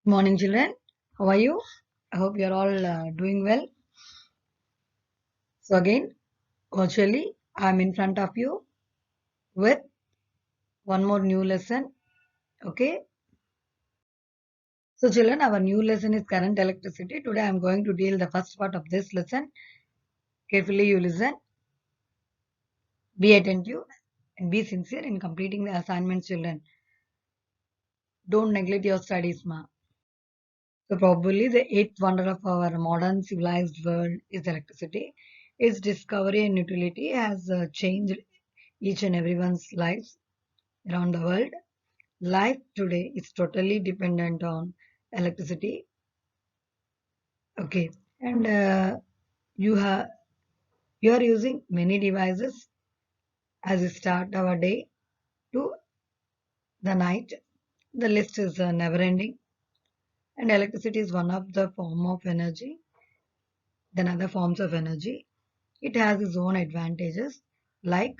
Morning, children. How are you? I hope you are all doing well. So, again, virtually, I'm in front of you with one more new lesson. Okay. So, children, our new lesson is current electricity. Today, I'm going to deal the first part of this lesson. Carefully, you listen, be attentive, and be sincere in completing the assignments, children. Don't neglect your studies, ma. So, probably the eighth wonder of our modern civilized world is electricity. Its discovery and utility has changed each and everyone's lives around the world. Life today is totally dependent on electricity. Okay, and you have you are using many devices as we start our day to the night. The list is never ending, and electricity is one of the form of energy than other forms of energy. It has its own advantages, like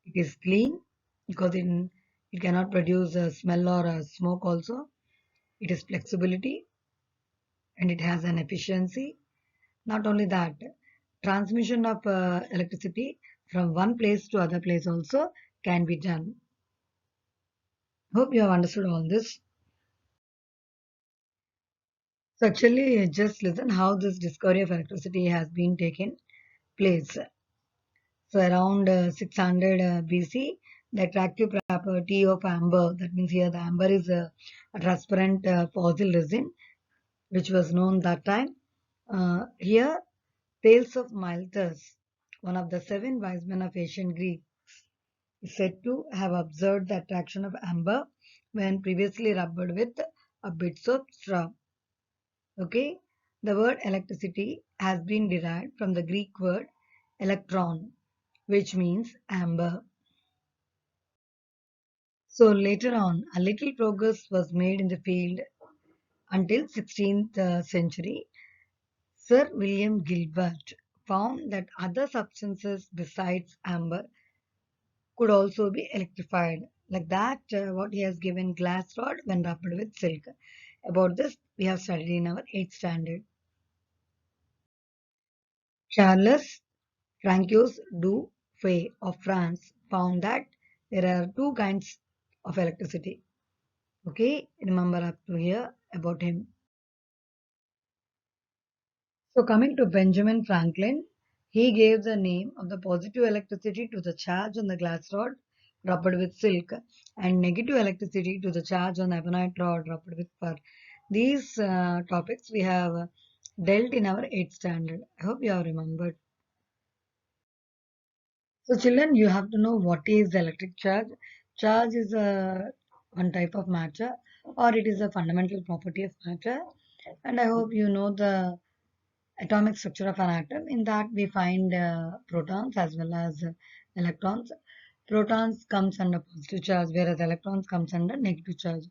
it is clean because it cannot produce a smell or a smoke. Also, it is flexibility and it has an efficiency. Not only that, transmission of electricity from one place to other place also can be done. Hope you have understood all this. So actually, just listen how this discovery of electricity has been taken place. So around 600 BC, the attractive property of amber, that means here the amber is a transparent fossil resin, which was known that time. Here, Thales of Miletus, one of the seven wise men of ancient Greece, is said to have observed the attraction of amber when previously rubbed with a bits of straw. Okay, the word electricity has been derived from the Greek word electron, which means amber. So later on, a little progress was made in the field until 16th century. Sir William Gilbert found that other substances besides amber could also be electrified. Like that, what he has given glass rod when rubbed with silk. About this, we have studied in our 8th standard. Charles Francois du Fay of France found that there are two kinds of electricity. Okay, remember up to here about him. So coming to Benjamin Franklin, he gave the name of the positive electricity to the charge on the glass rod rubbed with silk and negative electricity to the charge on the ebonite rod rubbed with fur. These topics we have dealt in our 8th standard. I hope you have remembered. So children, you have to know what is the electric charge. Charge is one type of matter or it is a fundamental property of matter. And I hope you know the atomic structure of an atom. In that we find protons as well as electrons. Protons comes under positive charge whereas electrons comes under negative charge.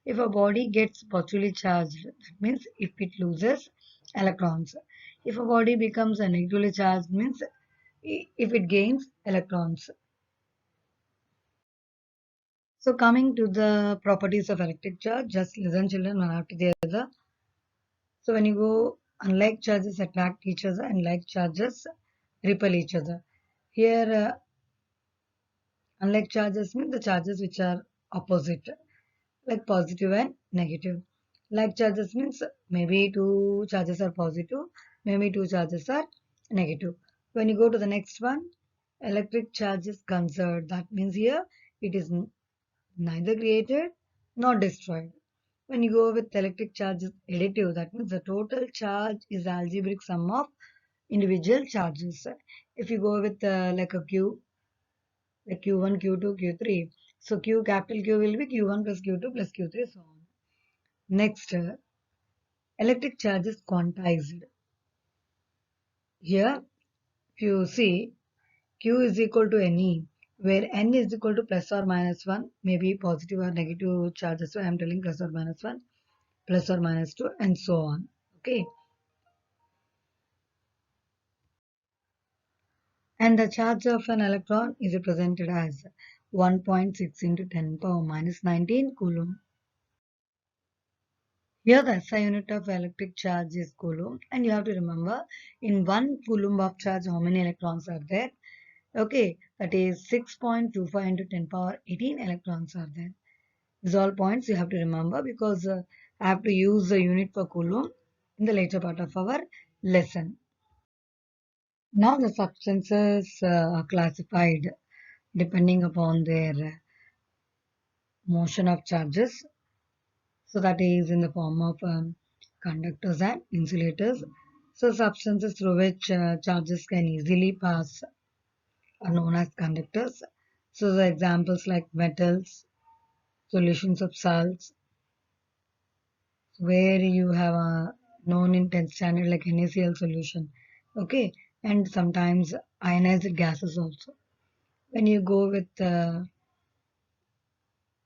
If a body gets positively charged, that means if it loses electrons. If a body becomes a negatively charged means if it gains electrons. So coming to the properties of electric charge, just listen children one after the other. So when you go, unlike charges attract each other and like charges repel each other. Here, unlike charges mean the charges which are opposite, like positive and negative. Like charges means maybe two charges are positive, maybe two charges are negative. When you go to the next one, electric charge is conserved. That means here it is neither created nor destroyed. When you go with electric charge is additive, that means the total charge is the algebraic sum of individual charges. If you go with like a Q, like Q1, Q2, Q3, so Q capital Q will be Q1 plus Q2 plus Q3, so on. Next, electric charge is quantized. Here, if you see, Q is equal to NE, where N is equal to plus or minus 1, maybe positive or negative charges. So I am telling plus or minus 1, plus or minus 2, and so on. Okay. And the charge of an electron is represented as 1.6 into 10 power minus 19 coulomb. Here the SI unit of electric charge is coulomb, and you have to remember in 1 coulomb of charge how many electrons are there. Okay, that is 6.25 into 10 power 18 electrons are there. These all points you have to remember because I have to use the unit for coulomb in the later part of our lesson. Now the substances are classified depending upon their motion of charges. So that is in the form of conductors and insulators. So substances through which charges can easily pass are known as conductors. So the examples like metals, solutions of salts, where you have a known in 10th standard like NaCl solution. Okay, and sometimes ionized gases also. When you go with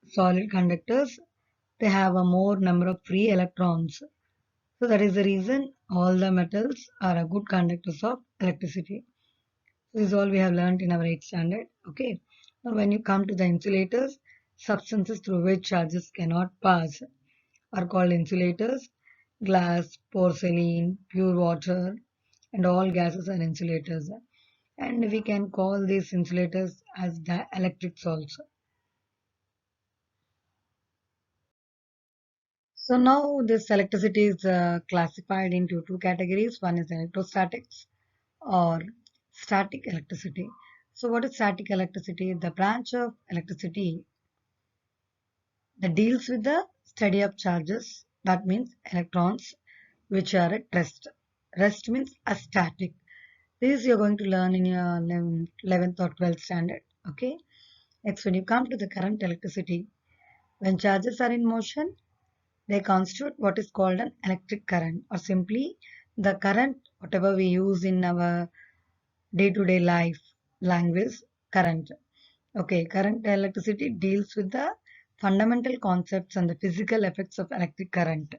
solid conductors, they have a more number of free electrons. So that is the reason all the metals are a good conductors of electricity. This is all we have learned in our 8th standard. Okay. Now when you come to the insulators, substances through which charges cannot pass are called insulators. Glass, porcelain, pure water, and all gases are insulators. And we can call these insulators as dielectrics also. So now this electricity is classified into two categories. One is electrostatics or static electricity. So what is static electricity? The branch of electricity that deals with the study of charges. That means electrons which are at rest. Rest means astatic. This you're going to learn in your 11th or 12th standard. Okay. Next, when you come to the current electricity, when charges are in motion, they constitute what is called an electric current, or simply the current whatever we use in our day-to-day life language, current. Okay, current electricity deals with the fundamental concepts and the physical effects of electric current.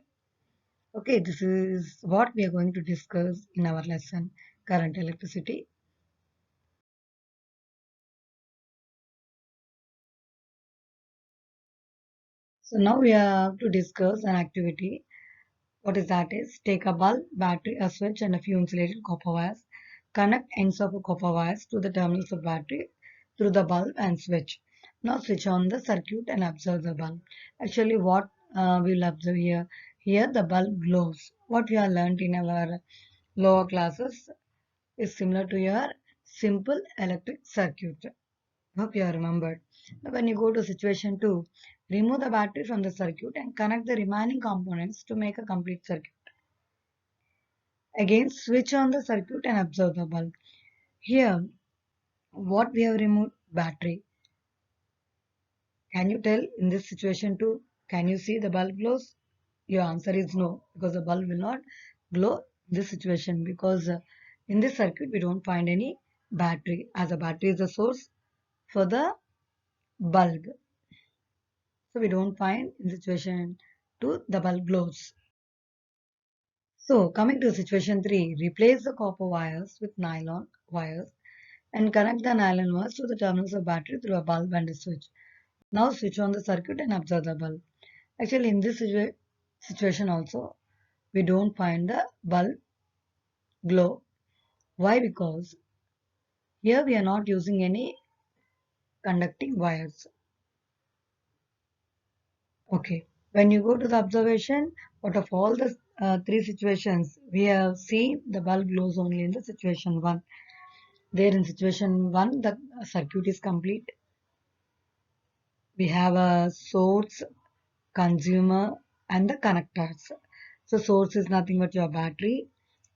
Okay, this is what we are going to discuss in our lesson, current electricity. So now we have to discuss an activity. What is that is, take a bulb, battery, a switch and a few insulated copper wires. Connect ends of copper wires to the terminals of battery through the bulb and switch. Now switch on the circuit and observe the bulb. Actually what we'll observe here, here the bulb glows. What we have learned in our lower classes is similar to your simple electric circuit. Hope you have remembered. Now when you go to situation 2, remove the battery from the circuit and connect the remaining components to make a complete circuit. Again, switch on the circuit and observe the bulb. Here, what we have removed? Battery. Can you tell in this situation too? Can you see the bulb glows? Your answer is no, because the bulb will not glow in this situation because in this circuit we don't find any battery, as a battery is the source for the bulb. So we don't find in situation 2 the bulb glows. So coming to situation 3, replace the copper wires with nylon wires and connect the nylon wires to the terminals of battery through a bulb and a switch. Now switch on the circuit and observe the bulb. Actually in this situation also we don't find the bulb glow. Why? Because here we are not using any conducting wires. Okay. When you go to the observation, out of all the three situations, we have seen the bulb glows only in the situation 1. There in situation 1, the circuit is complete. We have a source, consumer and the connectors. So source is nothing but your battery,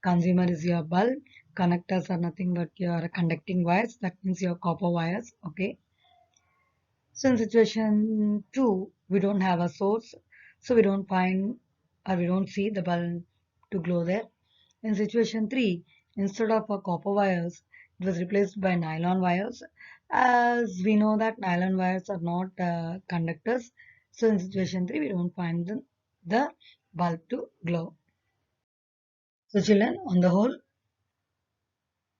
consumer is your bulb, connectors are nothing but your conducting wires, that means your copper wires. Okay. So in situation 2, we don't have a source, so we don't find or we don't see the bulb to glow there. In situation 3, instead of a copper wires, it was replaced by nylon wires. As we know that nylon wires are not conductors, so in situation 3, we don't find the bulb to glow. So children, on the whole,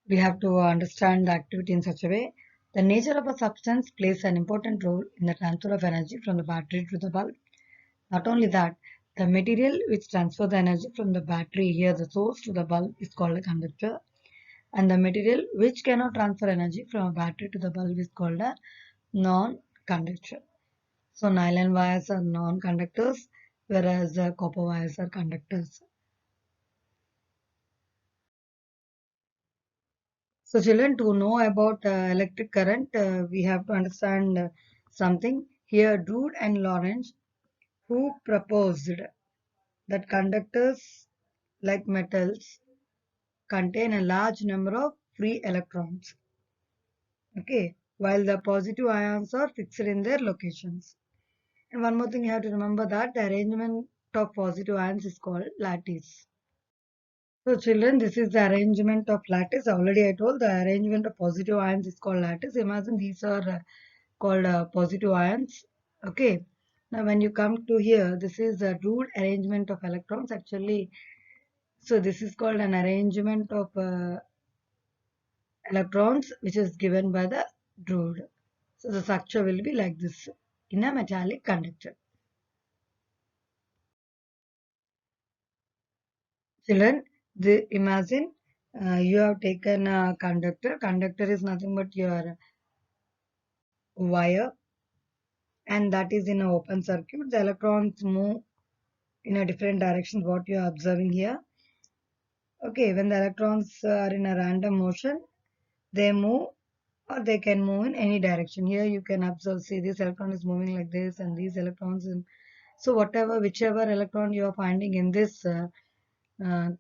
we have to understand the activity in such a way. The nature of a substance plays an important role in the transfer of energy from the battery to the bulb. Not only that, The material which transfers the energy from the battery, here the source, to the bulb is called a conductor. And the material which cannot transfer energy from a battery to the bulb is called a non-conductor. So nylon wires are non-conductors, whereas copper wires are conductors. So children, to know about electric current, we have to understand something. Here, Drude and Lorentz, who proposed that conductors, like metals, contain a large number of free electrons. Okay, while the positive ions are fixed in their locations. And one more thing you have to remember, that the arrangement of positive ions is called lattice. So children, this is the arrangement of lattice. Already I told the arrangement of positive ions is called lattice. Imagine these are called positive ions. Okay. Now when you come to here, this is a ruled arrangement of electrons. Actually, so this is called an arrangement of electrons which is given by the Drude. So the structure will be like this in a metallic conductor. Children, imagine you have taken a conductor. Conductor is nothing but your wire, and that is in an open circuit. The electrons move in a different direction, what you are observing here. Okay, when the electrons are in a random motion, they move or they can move in any direction. Here you can observe, see this electron is moving like this and these electrons in. So whatever, whichever electron you are finding in this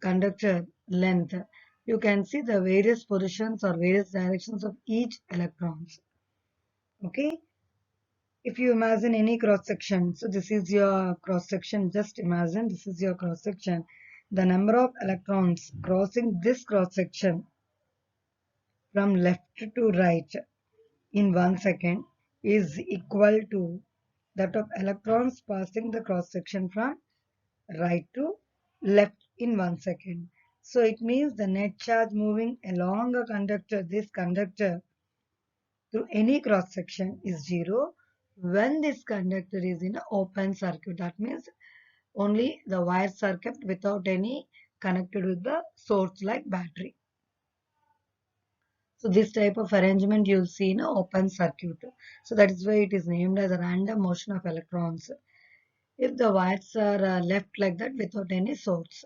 conductor length, you can see the various positions or various directions of each electrons. Okay, if you imagine any cross section, so this is your cross section, just imagine this is your cross section. The number of electrons crossing this cross section from left to right in 1 second is equal to that of electrons passing the cross section from right to left in 1 second. So it means the net charge moving along a conductor, this conductor, through any cross section is zero when this conductor is in an open circuit. That means only the wires are kept without any connected with the source like battery. So this type of arrangement you'll see in an open circuit. So that is why it is named as a random motion of electrons. If the wires are left like that without any source.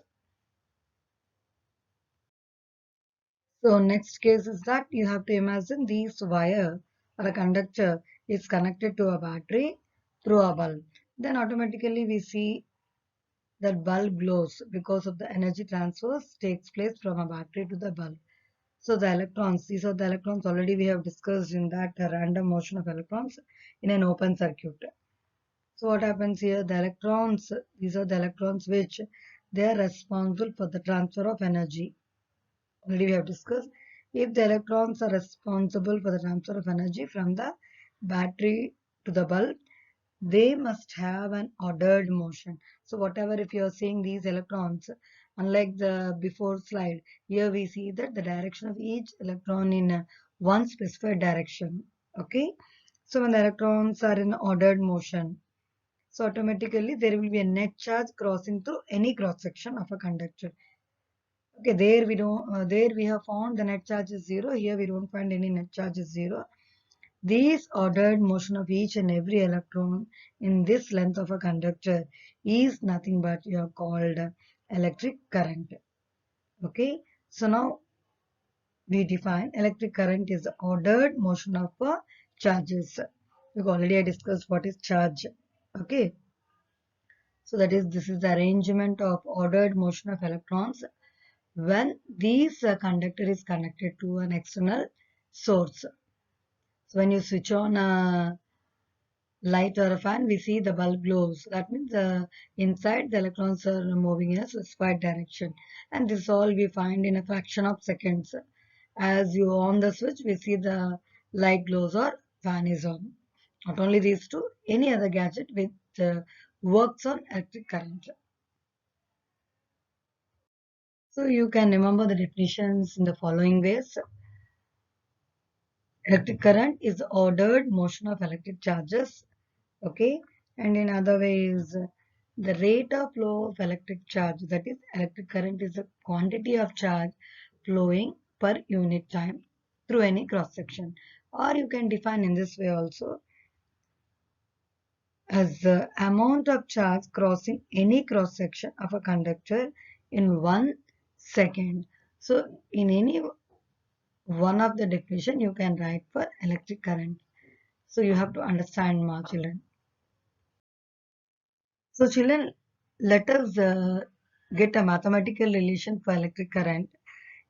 So next case is that you have to imagine this wire or a conductor is connected to a battery through a bulb. Then automatically we see that bulb glows because of the energy transfers takes place from a battery to the bulb. So the electrons, these are the electrons already we have discussed in that random motion of electrons in an open circuit. So what happens here, the electrons, these are the electrons which they are responsible for the transfer of energy. Already we have discussed, if the electrons are responsible for the transfer of energy from the battery to the bulb, they must have an ordered motion. So whatever, if you are seeing these electrons, unlike the before slide, here we see that the direction of each electron in one specified direction. Okay, so when the electrons are in ordered motion, so automatically there will be a net charge crossing through any cross section of a conductor. Okay, there we don't, there we have found the net charge is zero. Here we don't find any net charge is zero. This ordered motion of each and every electron in this length of a conductor is nothing but you have called electric current. Okay, so now we define electric current is the ordered motion of charges. We've already discussed what is charge. Okay, so that is, this is the arrangement of ordered motion of electrons when these conductor is connected to an external source. So when you switch on a light or a fan, we see the bulb glows. That means inside the electrons are moving in a specified direction. And this all we find in a fraction of seconds. As you on the switch, we see the light glows or fan is on. Not only these two, any other gadget which works on electric current. So you can remember the definitions in the following ways. Electric current is ordered motion of electric charges. Okay, and in other ways, The rate of flow of electric charge, that is electric current, is the quantity of charge flowing per unit time through any cross section. Or you can define in this way also as the amount of charge crossing any cross section of a conductor in 1 second. So in any one of the definition you can write for electric current. So you have to understand more, children. So children, let us get a mathematical relation for electric current.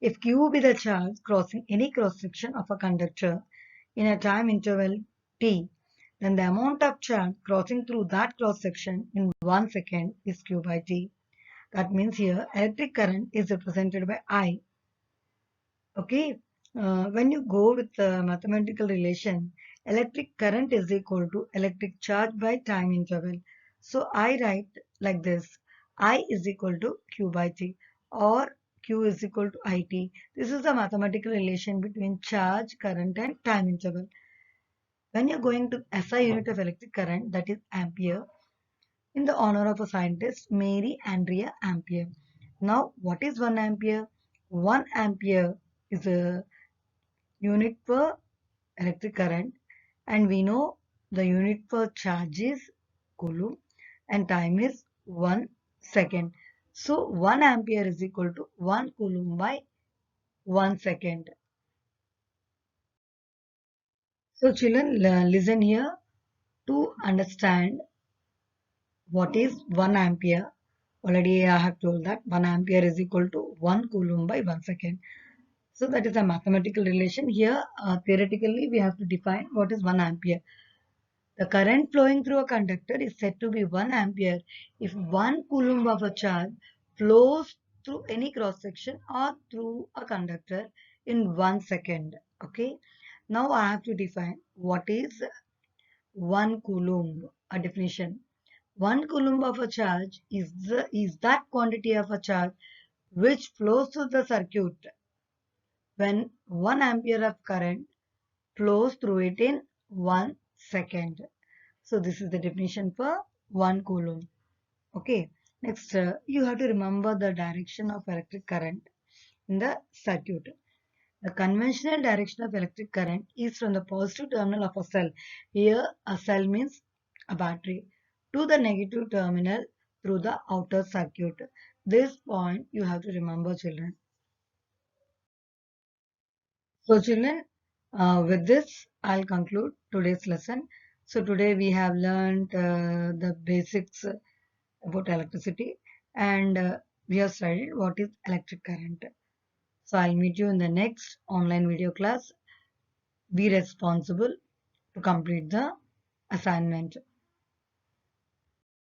If Q be the charge crossing any cross section of a conductor in a time interval t, then the amount of charge crossing through that cross section in 1 second is Q by T. That means here electric current is represented by I. Okay, when you go with the mathematical relation, electric current is equal to electric charge by time interval. So I write like this: I is equal to Q by T, or Q is equal to IT. This is the mathematical relation between charge, current and time interval. When you're going to SI unit of electric current, that is ampere, in the honor of a scientist, Mary Andrea Ampere. Now, what is 1 ampere? 1 ampere is a unit per electric current, and we know the unit for charge is coulomb and time is 1 second. So 1 ampere is equal to 1 coulomb by 1 second. So children, listen here to understand what is 1 ampere. Already I have told that 1 ampere is equal to 1 coulomb by 1 second. So that is a mathematical relation. Here theoretically we have to define what is 1 ampere. The current flowing through a conductor is said to be 1 ampere if 1 coulomb of a charge flows through any cross section or through a conductor in 1 second. Okay. Now I have to define what is 1 coulomb. A definition. 1 coulomb of a charge is that quantity of a charge which flows through the circuit when 1 ampere of current flows through it in 1 second. So this is the definition for 1 coulomb. Okay. Next, you have to remember the direction of electric current in the circuit. The conventional direction of electric current is from the positive terminal of a cell. Here, a cell means a battery, to the negative terminal through the outer circuit. This point you have to remember, children. So children, with this I'll conclude today's lesson. So today we have learned the basics about electricity, and we have studied what is electric current. So I'll meet you in the next online video class. Be responsible to complete the assignment.